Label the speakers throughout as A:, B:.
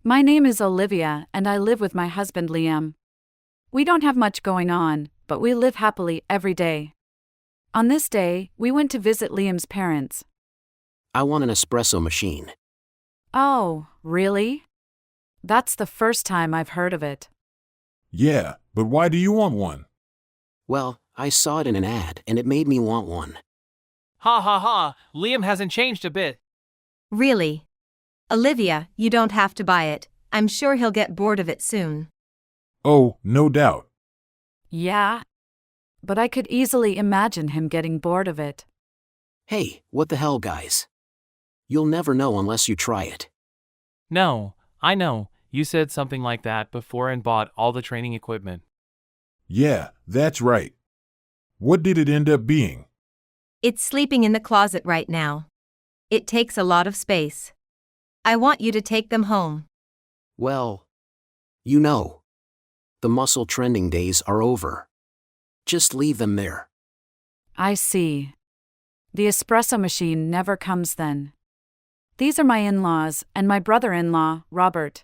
A: My name is Olivia, and I live with my husband Liam. We don't have much going on, but we live happily every day. On this day, we went to visit Liam's parents.
B: I want an espresso machine.
A: Oh, really? That's the first time I've heard of it.
C: Yeah, but why do you want one?
B: Well, I saw it in an ad and it made me want one.
D: Ha ha ha, Liam hasn't changed a bit.
E: Really? Olivia, you don't have to buy it. I'm sure he'll get bored of it soon.
C: Oh, no doubt.
A: Yeah? But I could easily imagine him getting bored of it.
B: Hey, what the hell, guys? You'll never know unless you try it.
D: No, I know, you said something like that before and bought all the training equipment.
C: Yeah, that's right. What did it end up being?
E: It's sleeping in the closet right now. It takes a lot of space. I want you to take them home.
B: Well, the muscle trending days are over. Just leave them there.
A: I see. The espresso machine never comes then. These are my in-laws and my brother-in-law, Robert.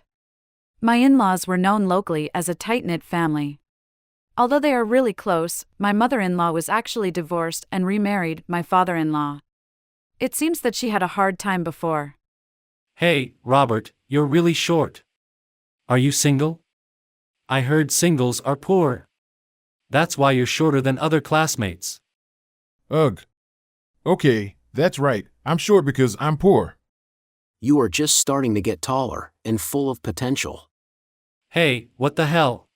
A: My in-laws were known locally as a tight-knit family. Although they are really close, my mother-in-law was actually divorced and remarried my father-in-law. It seems that she had a hard time before.
F: Hey, Robert, you're really short. Are you single? I heard singles are poor. That's why you're shorter than other classmates.
C: Ugh. Okay, that's right. I'm short because I'm poor.
B: You are just starting to get taller and full of potential.
F: Hey, what the hell?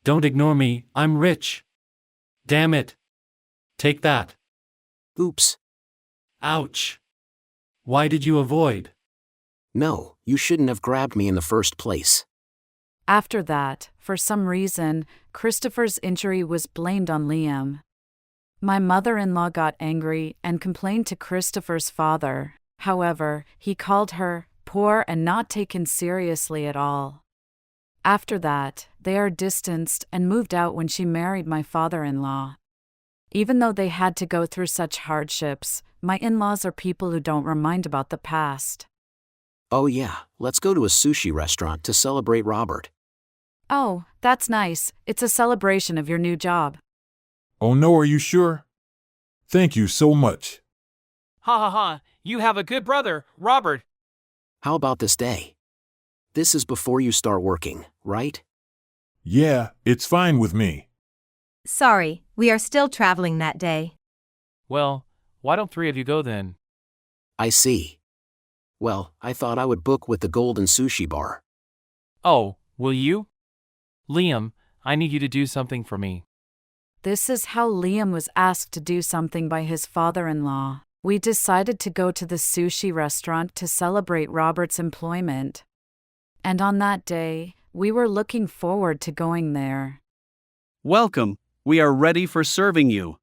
F: Don't ignore me, I'm rich. Damn it. Take that.
B: Oops.
F: Ouch. Why did you avoid?
B: No, you shouldn't have grabbed me in the first place.
A: After that, for some reason, Christopher's injury was blamed on Liam. My mother-in-law got angry and complained to Christopher's father. However, he called her poor and not taken seriously at all. After that, they are distanced and moved out when she married my father-in-law. Even though they had to go through such hardships, my in-laws are people who don't remind about the past.
B: Oh yeah, let's go to a sushi restaurant to celebrate Robert.
A: Oh, that's nice. It's a celebration of your new job.
C: Oh no, are you sure? Thank you so much.
D: Ha ha ha, you have a good brother, Robert.
B: How about this day? This is before you start working, right?
C: Yeah, it's fine with me.
E: Sorry, we are still traveling that day.
D: Well, why don't three of you go then?
B: I see. Well, I thought I would book with the Golden Sushi Bar.
D: Oh, will you? Liam, I need you to do something for me.
A: This is how Liam was asked to do something by his father-in-law. We decided to go to the sushi restaurant to celebrate Robert's employment. And on that day, we were looking forward to going there.
G: Welcome, we are ready for serving you.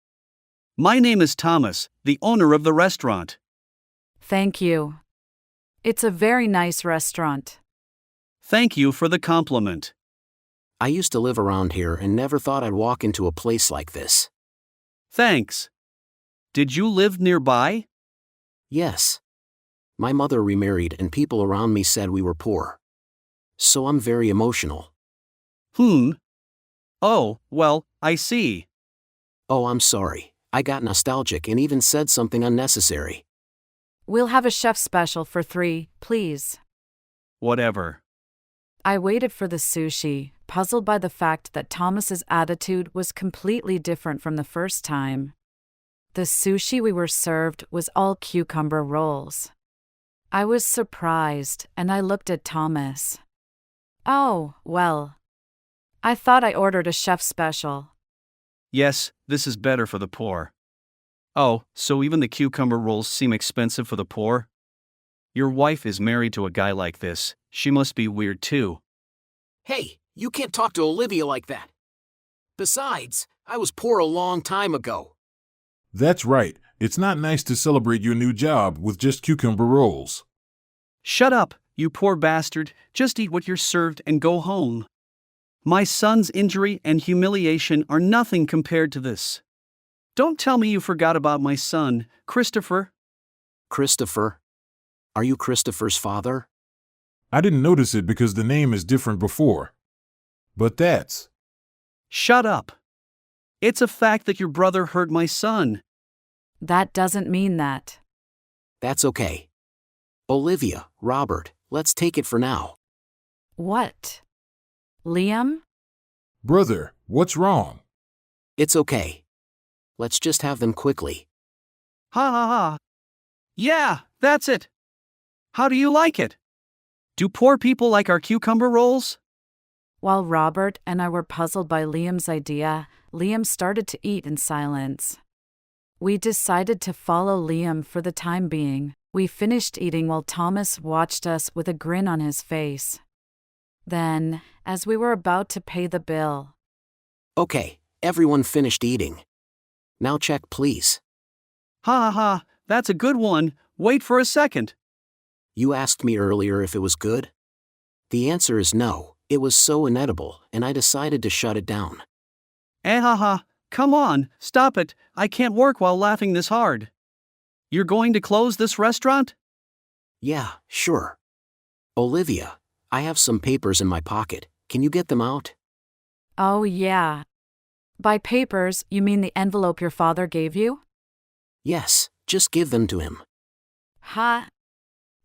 G: My name is Thomas, the owner of the restaurant.
A: Thank you. It's a very nice restaurant.
G: Thank you for the compliment.
B: I used to live around here and never thought I'd walk into a place like this.
G: Thanks. Did you live nearby?
B: Yes. My mother remarried and people around me said we were poor. So I'm very emotional.
G: Oh, well, I see.
B: Oh, I'm sorry. I got nostalgic and even said something unnecessary.
A: We'll have a chef special for 3, please.
G: Whatever.
A: I waited for the sushi, puzzled by the fact that Thomas's attitude was completely different from the first time. The sushi we were served was all cucumber rolls. I was surprised, and I looked at Thomas. Oh, well. I thought I ordered a chef special.
G: Yes, this is better for the poor. Oh, so even the cucumber rolls seem expensive for the poor? Your wife is married to a guy like this. She must be weird too.
B: Hey, you can't talk to Olivia like that. Besides, I was poor a long time ago.
C: That's right. It's not nice to celebrate your new job with just cucumber rolls.
G: Shut up, you poor bastard. Just eat what you're served and go home. My son's injury and humiliation are nothing compared to this. Don't tell me you forgot about my son, Christopher.
B: Christopher? Are you Christopher's father?
C: I didn't notice it because the name is different before. But that's.
G: Shut up. It's a fact that your brother hurt my son.
A: That doesn't mean that.
B: That's okay. Olivia, Robert, let's take it for now.
A: What? Liam?
C: Brother, what's wrong?
B: It's okay. Let's just have them quickly.
G: Ha ha ha. Yeah, that's it. How do you like it? Do poor people like our cucumber rolls?
A: While Robert and I were puzzled by Liam's idea, Liam started to eat in silence. We decided to follow Liam for the time being. We finished eating while Thomas watched us with a grin on his face. Then, as we were about to pay the bill,
B: Okay, everyone finished eating. Now check, please.
G: Ha ha ha, that's a good one. Wait for a second.
B: You asked me earlier if it was good? The answer is no, it was so inedible, and I decided to shut it down.
G: Eh ha ha, come on, stop it. I can't work while laughing this hard. You're going to close this restaurant?
B: Yeah, sure. Olivia, I have some papers in my pocket. Can you get them out?
A: oh yeah. By papers, you mean the envelope your father gave you?
B: Yes, just give them to him.
A: Ha.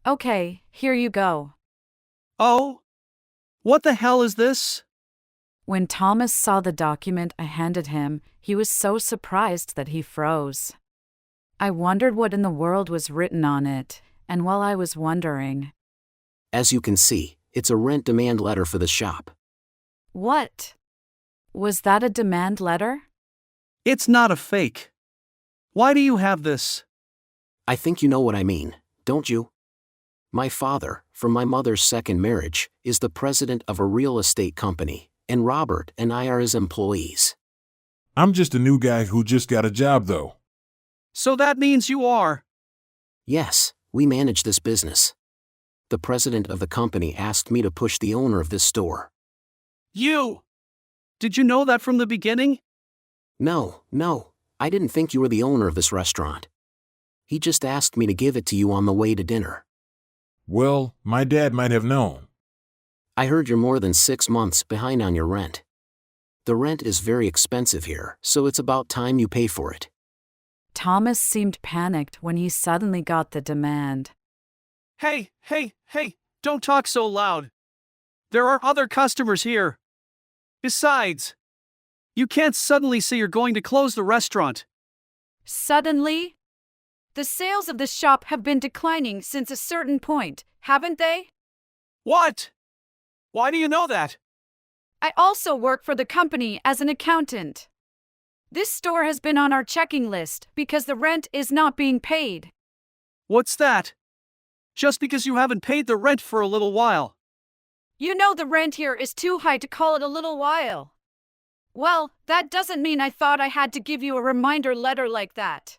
A: Okay, here you go.
G: Oh? What the hell is this?
A: When Thomas saw the document I handed him, he was so surprised that he froze. I wondered what in the world was written on it, and while I was wondering,
B: As you can see, it's a rent demand letter for the shop.
A: what? Was that a demand letter?
G: It's not a fake. Why do you have this?
B: I think you know what I mean, don't you? My father, from my mother's second marriage, is the president of a real estate company, and Robert and I are his employees.
C: I'm just a new guy who just got a job, though.
G: So that means you are.
B: Yes, we manage this business. The president of the company asked me to push the owner of this store.
G: You! Did you know that from the beginning?
B: No, I didn't think you were the owner of this restaurant. He just asked me to give it to you on the way to dinner.
C: Well, my dad might have known.
B: I heard you're more than 6 months behind on your rent. The rent is very expensive here, so it's about time you pay for it.
A: Thomas seemed panicked when he suddenly got the demand.
G: Hey, don't talk so loud. There are other customers here. Besides, you can't suddenly say you're going to close the restaurant.
A: Suddenly? The sales of the shop have been declining since a certain point, haven't they?
G: What? Why do you know that?
A: I also work for the company as an accountant. This store has been on our checking list because the rent is not being paid.
G: What's that? Just because you haven't paid the rent for a little while.
A: You know the rent here is too high to call it a little while. Well, that doesn't mean I thought I had to give you a reminder letter like that.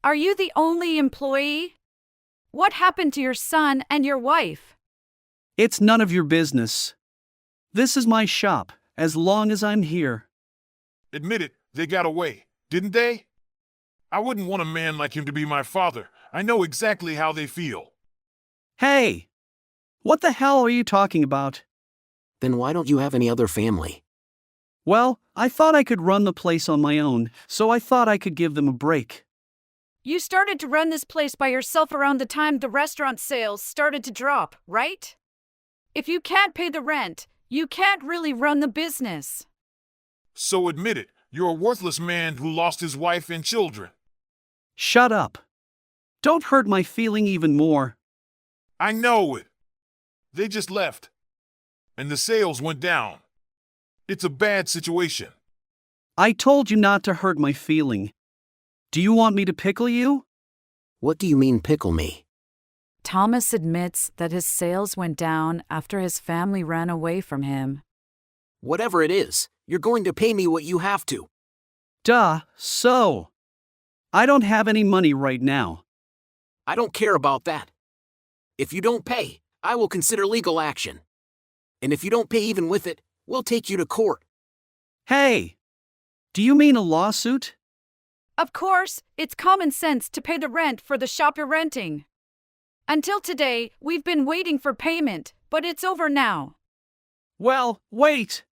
A: Are you the only employee? What happened to your son and your wife?
G: It's none of your business. This is my shop, as long as I'm here.
C: Admit it, they got away, didn't they? I wouldn't want a man like him to be my father. I know exactly how they feel.
G: Hey! What the hell are you talking about?
B: Then why don't you have any other family?
G: Well, I thought I could run the place on my own, so I thought I could give them a break.
A: You started to run this place by yourself around the time the restaurant sales started to drop, right? If you can't pay the rent, you can't really run the business.
C: So admit it, you're a worthless man who lost his wife and children.
G: Shut up. Don't hurt my feeling even more.
C: I know it. They just left. And the sales went down. It's a bad situation.
G: I told you not to hurt my feeling. Do you want me to pickle you?
B: What do you mean pickle me?
A: Thomas admits that his sales went down after his family ran away from him.
B: Whatever it is, you're going to pay me what you have to.
G: Duh, so. I don't have any money right now.
B: I don't care about that. If you don't pay, I will consider legal action. And if you don't pay even with it, we'll take you to court.
G: Hey! Do you mean a lawsuit?
A: Of course, it's common sense to pay the rent for the shop you're renting. Until today, we've been waiting for payment but it's over now.
G: Well, wait.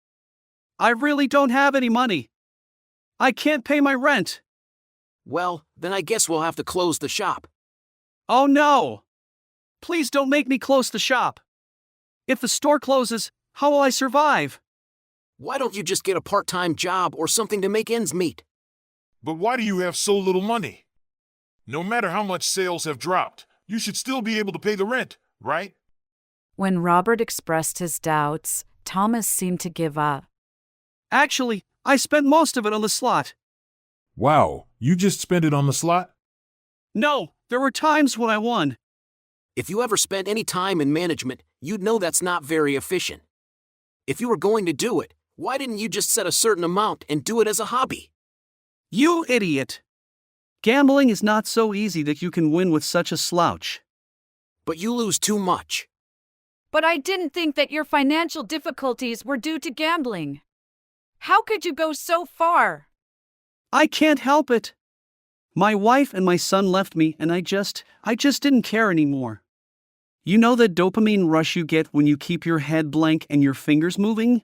G: I really don't have any money. I can't pay my rent.
B: Well, then I guess we'll have to close the shop.
G: Oh no! Please don't make me close the shop. If the store closes, how will I survive?
B: Why don't you just get a part-time job or something to make ends meet?
C: But why do you have so little money? No matter how much sales have dropped, you should still be able to pay the rent, right?
A: When Robert expressed his doubts, Thomas seemed to give up.
G: Actually, I spent most of it on the slot.
C: Wow, you just spent it on the slot?
G: No, there were times when I won.
B: If you ever spent any time in management, you'd know that's not very efficient. If you were going to do it, why didn't you just set a certain amount and do it as a hobby?
G: You idiot! Gambling is not so easy that you can win with such a slouch.
B: But you lose too much.
A: But I didn't think that your financial difficulties were due to gambling. How could you go so far?
G: I can't help it. My wife and my son left me and I just didn't care anymore. You know that dopamine rush you get when you keep your head blank and your fingers moving?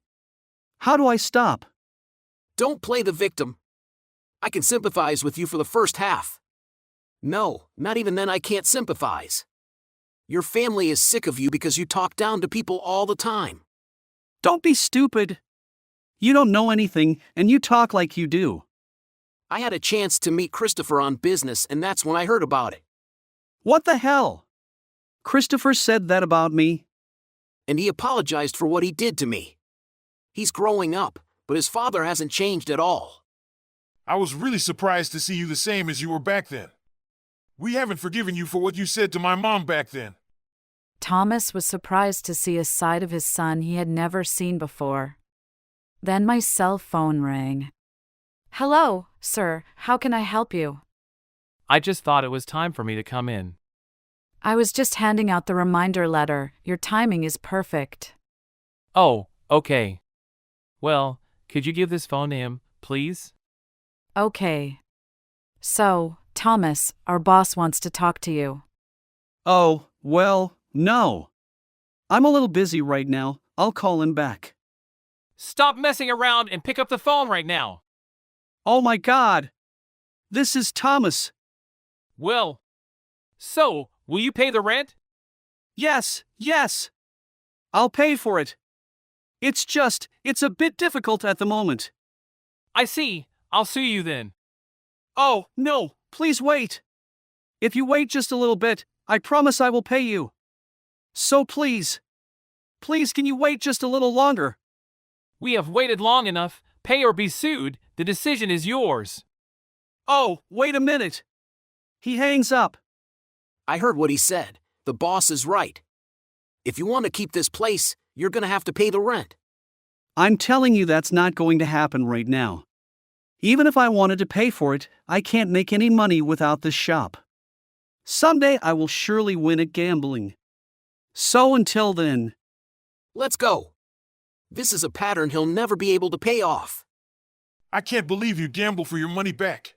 G: How do I stop?
B: Don't play the victim. I can sympathize with you for the first half. No, not even then I can't sympathize. Your family is sick of you because you talk down to people all the time.
G: Don't be stupid. You don't know anything and you talk like you do.
B: I had a chance to meet Christopher on business and that's when I heard about it.
G: What the hell? Christopher said that about me?
B: And he apologized for what he did to me. He's growing up, but his father hasn't changed at all.
C: I was really surprised to see you the same as you were back then. We haven't forgiven you for what you said to my mom back then.
A: Thomas was surprised to see a side of his son he had never seen before. Then my cell phone rang. Hello, sir, how can I help you?
D: I just thought it was time for me to come in.
A: I was just handing out the reminder letter. Your timing is perfect.
D: Oh, okay. Well, could you give this phone to him, please?
A: Okay. So, Thomas, our boss wants to talk to you.
G: Oh, well, no. I'm a little busy right now. I'll call him back.
D: Stop messing around and pick up the phone right now.
G: Oh my God! This is Thomas.
D: Well, so, will you pay the rent?
G: Yes. I'll pay for it. It's a bit difficult at the moment.
D: I see. I'll sue you then.
G: Oh, no, please wait. If you wait just a little bit, I promise I will pay you. So please can you wait just a little longer?
D: We have waited long enough. Pay or be sued. The decision is yours.
G: Oh, wait a minute. He hangs up.
B: I heard what he said. The boss is right. If you want to keep this place, you're gonna have to pay the rent.
G: I'm telling you that's not going to happen right now. Even if I wanted to pay for it, I can't make any money without this shop. Someday I will surely win at gambling. So until then.
B: Let's go. This is a pattern he'll never be able to pay off.
C: I can't believe you gamble for your money back.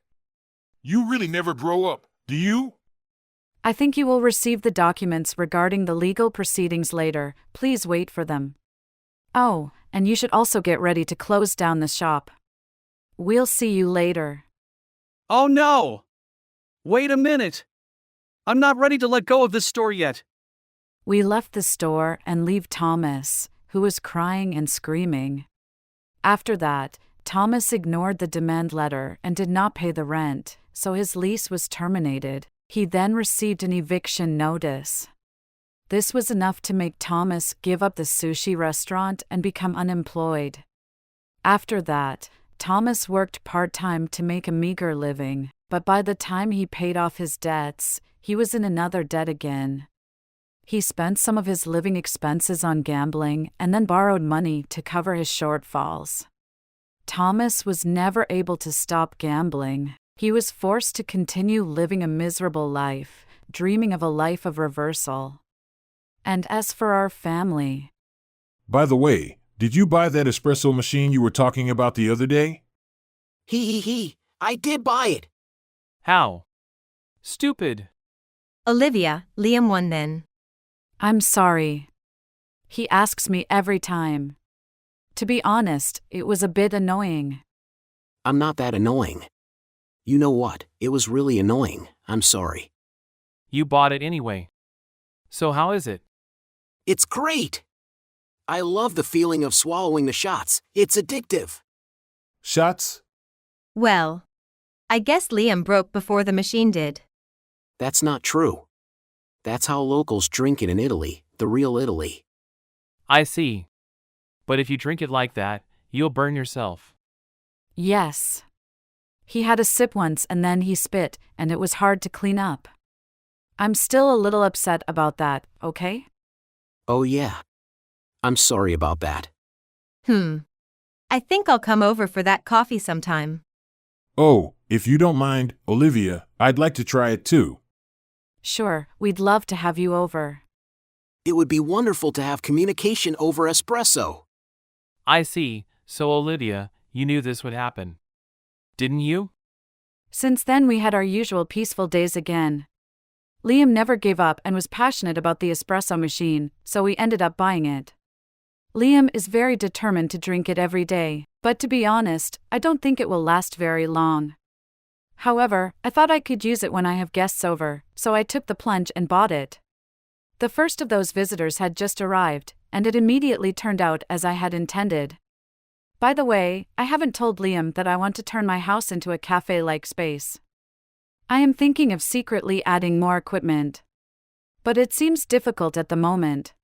C: You really never grow up, do you?
A: I think you will receive the documents regarding the legal proceedings later. Please wait for them. Oh, and you should also get ready to close down the shop. We'll see you later.
G: Oh no! Wait a minute. I'm not ready to let go of this store yet.
A: We left the store and leave Thomas, who was crying and screaming. After that, Thomas ignored the demand letter and did not pay the rent, so his lease was terminated. He then received an eviction notice. This was enough to make Thomas give up the sushi restaurant and become unemployed. After that, Thomas worked part-time to make a meager living, but by the time he paid off his debts, he was in another debt again. He spent some of his living expenses on gambling and then borrowed money to cover his shortfalls. Thomas was never able to stop gambling. He was forced to continue living a miserable life, dreaming of a life of reversal. And as for our family...
C: By the way, did you buy that espresso machine you were talking about the other day?
B: I did buy it.
D: How? Stupid.
E: Olivia, Liam won then.
A: I'm sorry. He asks me every time. To be honest, it was a bit annoying.
B: I'm not that annoying. You know what? It was really annoying. I'm sorry.
D: You bought it anyway. So how is it?
B: It's great! I love the feeling of swallowing the shots. It's addictive.
C: Shots?
E: Well, I guess Liam broke before the machine did.
B: That's not true. That's how locals drink it in Italy, the real Italy.
D: I see. But if you drink it like that, you'll burn yourself.
A: Yes. He had a sip once and then he spit, and it was hard to clean up. I'm still a little upset about that, okay?
B: Oh yeah. I'm sorry about that.
E: I think I'll come over for that coffee sometime.
C: Oh, if you don't mind, Olivia, I'd like to try it too.
A: Sure, we'd love to have you over.
B: It would be wonderful to have communication over espresso.
D: I see. So Olivia, you knew this would happen. Didn't you?
A: Since then, we had our usual peaceful days again. Liam never gave up and was passionate about the espresso machine, so we ended up buying it. Liam is very determined to drink it every day, but to be honest, I don't think it will last very long. However, I thought I could use it when I have guests over, so I took the plunge and bought it. The first of those visitors had just arrived, and it immediately turned out as I had intended. By the way, I haven't told Liam that I want to turn my house into a cafe-like space. I am thinking of secretly adding more equipment. But it seems difficult at the moment.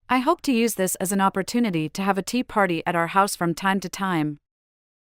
A: I hope to use this as an opportunity to have a tea party at our house from time to time,